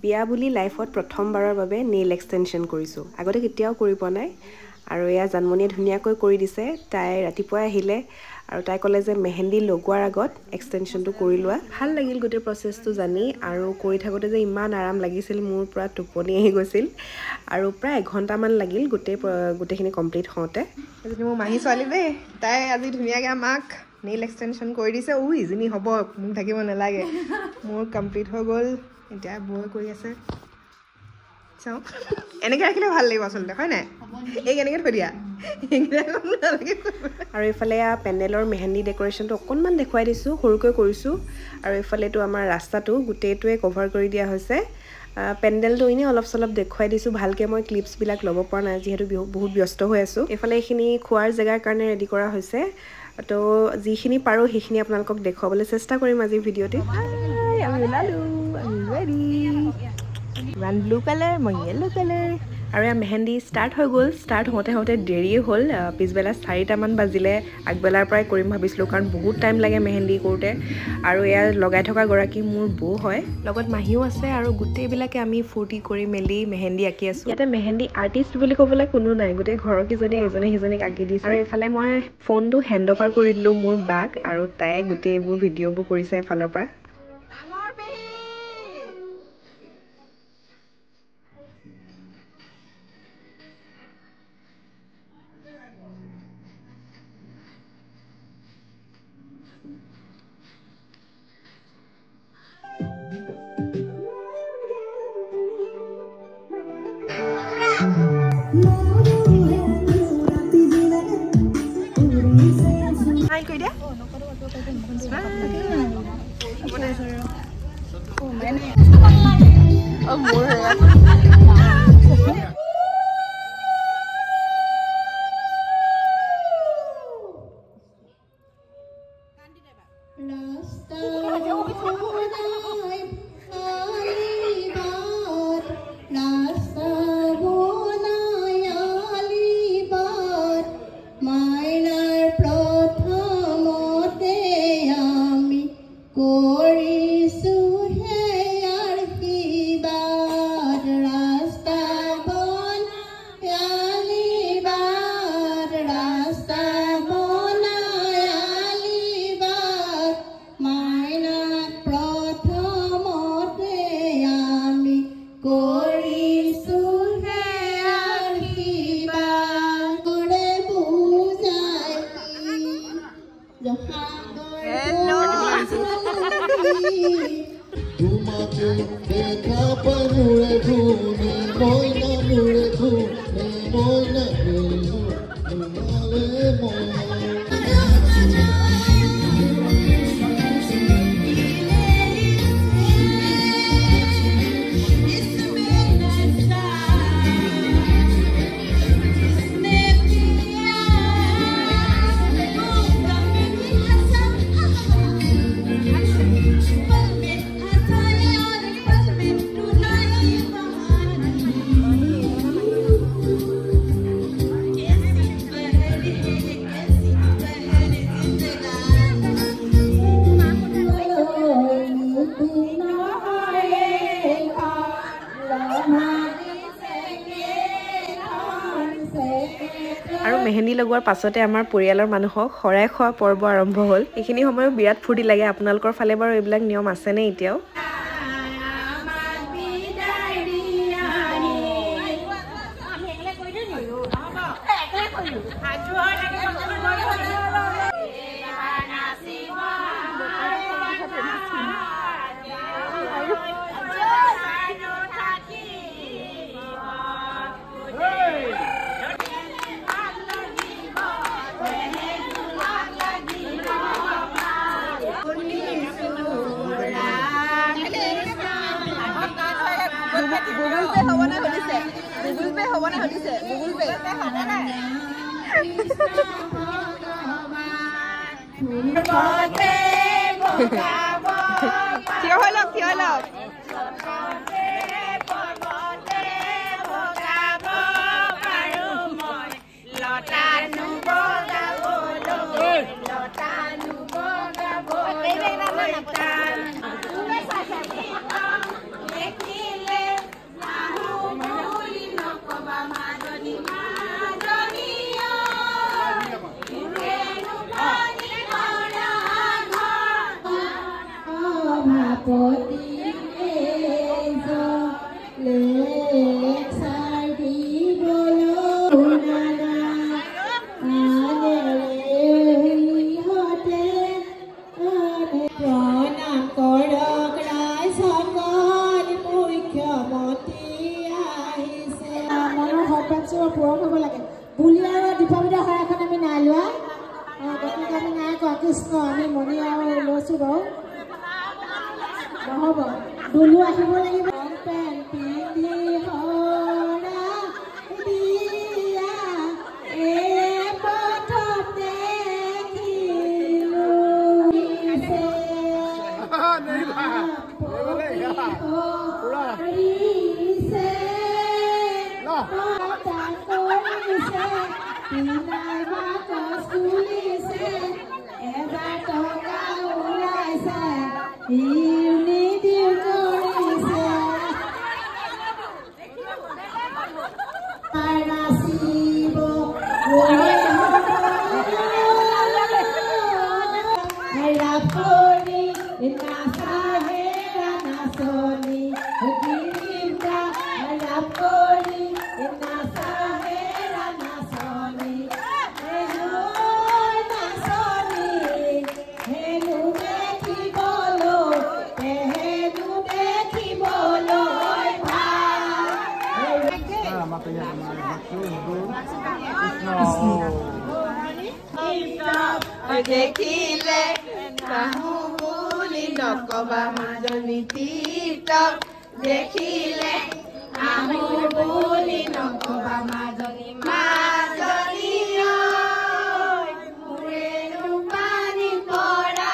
বিয়া বুলি লাইফত প্ৰথমবাৰৰ বাবে নেইল এক্সটেনশ্যন কৰিছোঁ আগতে কেতিয়াও কৰি পোৱা নাই আৰু এয়া জানমনিয়ে ধুনীয়াকৈ কৰি দিছে তাই ৰাতিপুৱা আহিলে আৰু তাই ক'লে যে মেহেন্দি লগোৱাৰ আগত এক্সটেনশ্যনটো কৰি লোৱা ভাল লাগিল গোটেই প্ৰচেছটো জানি আৰু কৰি থাকোঁতে যে ইমান আৰাম লাগিছিল মোৰ পুৰা টোপনি আহি গৈছিল আৰু প্ৰায় এঘণ্টামান লাগিল গোটেইখিনি কমপ্লিট হওঁতে এজনী মোৰ মাহী ছোৱালী দেই তাই আজি ধুনীয়াকৈ আমাক নেইল এক্সটেনশ্যন কৰি দিছে ইজনী হ'ব মোক থাকিব নালাগে মোৰ কমপ্লিট হৈ গ'ল এতিয়া বৈ কৰি আছে চাওঁ এনেকৈ ৰাখিলে ভাল লাগিব আচলতে হয় নাই এই কেনেকৈ থৈ দিয়া আৰু এইফালে পেণ্ডেলৰ মেহেন্দি ডেক'ৰেশ্যনটো অকণমান দেখুৱাই দিছোঁ সৰুকৈ কৰিছোঁ আৰু এইফালেতো আমাৰ ৰাস্তাটো গোটেইটোৱে কভাৰ কৰি দিয়া হৈছে পেণ্ডেলটো এনেই অলপ চলপ দেখুৱাই দিছোঁ ভালকৈ মই ক্লিপছবিলাক ল'ব পৰা নাই যিহেতু বহুত ব্যস্ত হৈ আছোঁ এইফালে এইখিনি খোৱাৰ জেগাৰ কাৰণে ৰেডি কৰা হৈছে তো যিখিনি পাৰোঁ সেইখিনি আপোনালোকক দেখুৱাবলৈ চেষ্টা কৰিম আজিৰ ভিডিঅ'তে আমি ওলালোঁ আমি ৰেডি ওৱান ব্লু কালাৰ মই য়েল্ল' কালাৰ আৰু এয়া মেহেন্দি ষ্টাৰ্ট হৈ গ'ল ষ্টাৰ্ট হওঁতে দেৰিয়ে হ'ল পিছবেলা 4টামান বাজিলে আগবেলাৰ পৰাই কৰিম ভাবিছিলোঁ কাৰণ বহুত টাইম লাগে মেহেন্দি কৰোঁতে আৰু এয়া লগাই থকা গৰাকী মোৰ বৌ হয় লগত মাহীও আছে আৰু গোটেইবিলাকে আমি ফূৰ্তি কৰি মেলি মেহেন্দি আঁকি আছোঁ ইয়াতে মেহেন্দি আৰ্টিষ্ট বুলি ক'বলৈ কোনো নাই গোটেই ঘৰৰ কেইজনীয়ে ইজনে সিজনীক আঁকি দিছে আৰু এইফালে মই ফোনটো হেণ্ড অভাৰ কৰি দিলোঁ মোৰ বাক আৰু তাই গোটেইবোৰ ভিডিঅ'বোৰ কৰিছে এফালৰ পৰা আৰু মেহেন্দি লগোৱাৰ পাছতে আমাৰ পৰিয়ালৰ মানুহক শৰাই খোৱা পৰ্ব আৰম্ভ হ'ল এইখিনি সময়ত বিৰাট ফূৰ্তি লাগে আপোনালোকৰ ফালে বাৰু এইবিলাক নিয়ম আছেনে এতিয়াও মনোকামনা পূৰণ হ'ব লাগে বুলি আৰু দীপাৱলী শৰাইখন আমি নাই লোৱা গতিকে আমি নাই কোৱা কৃষ্ণ আমি মণি আৰু লৈছোঁ বাৰু নহ'ব দুলু আহিব লাগিব পেণ্ট পিন্ধি হৰা দিয়া প্ৰথম দেখিলোঁ দেখিলে নাহো বুলি নকবা মাজনী তীৰ্থক দেখিলে নাহো বুলি নকবা মাজনী মাজনী মোৰেনো পানী পৰা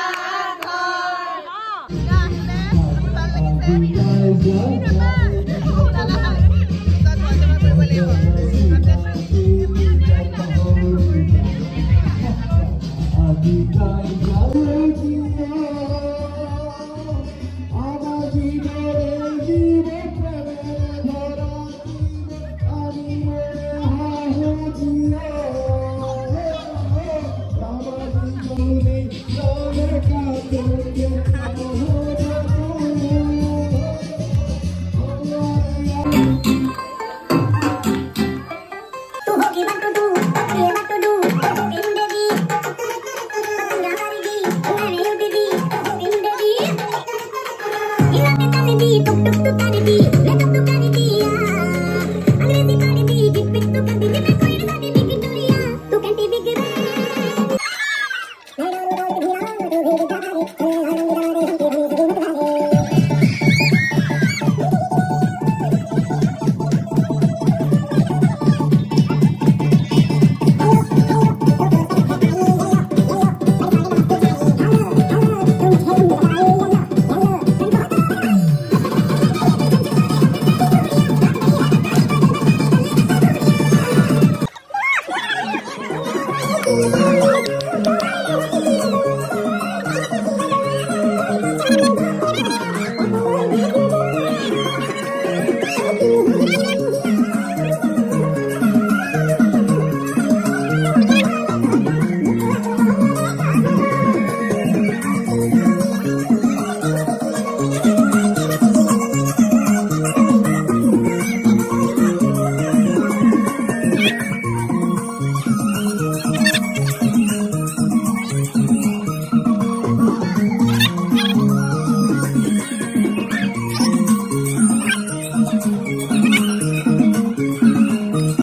Tuk tuk tuk tadi,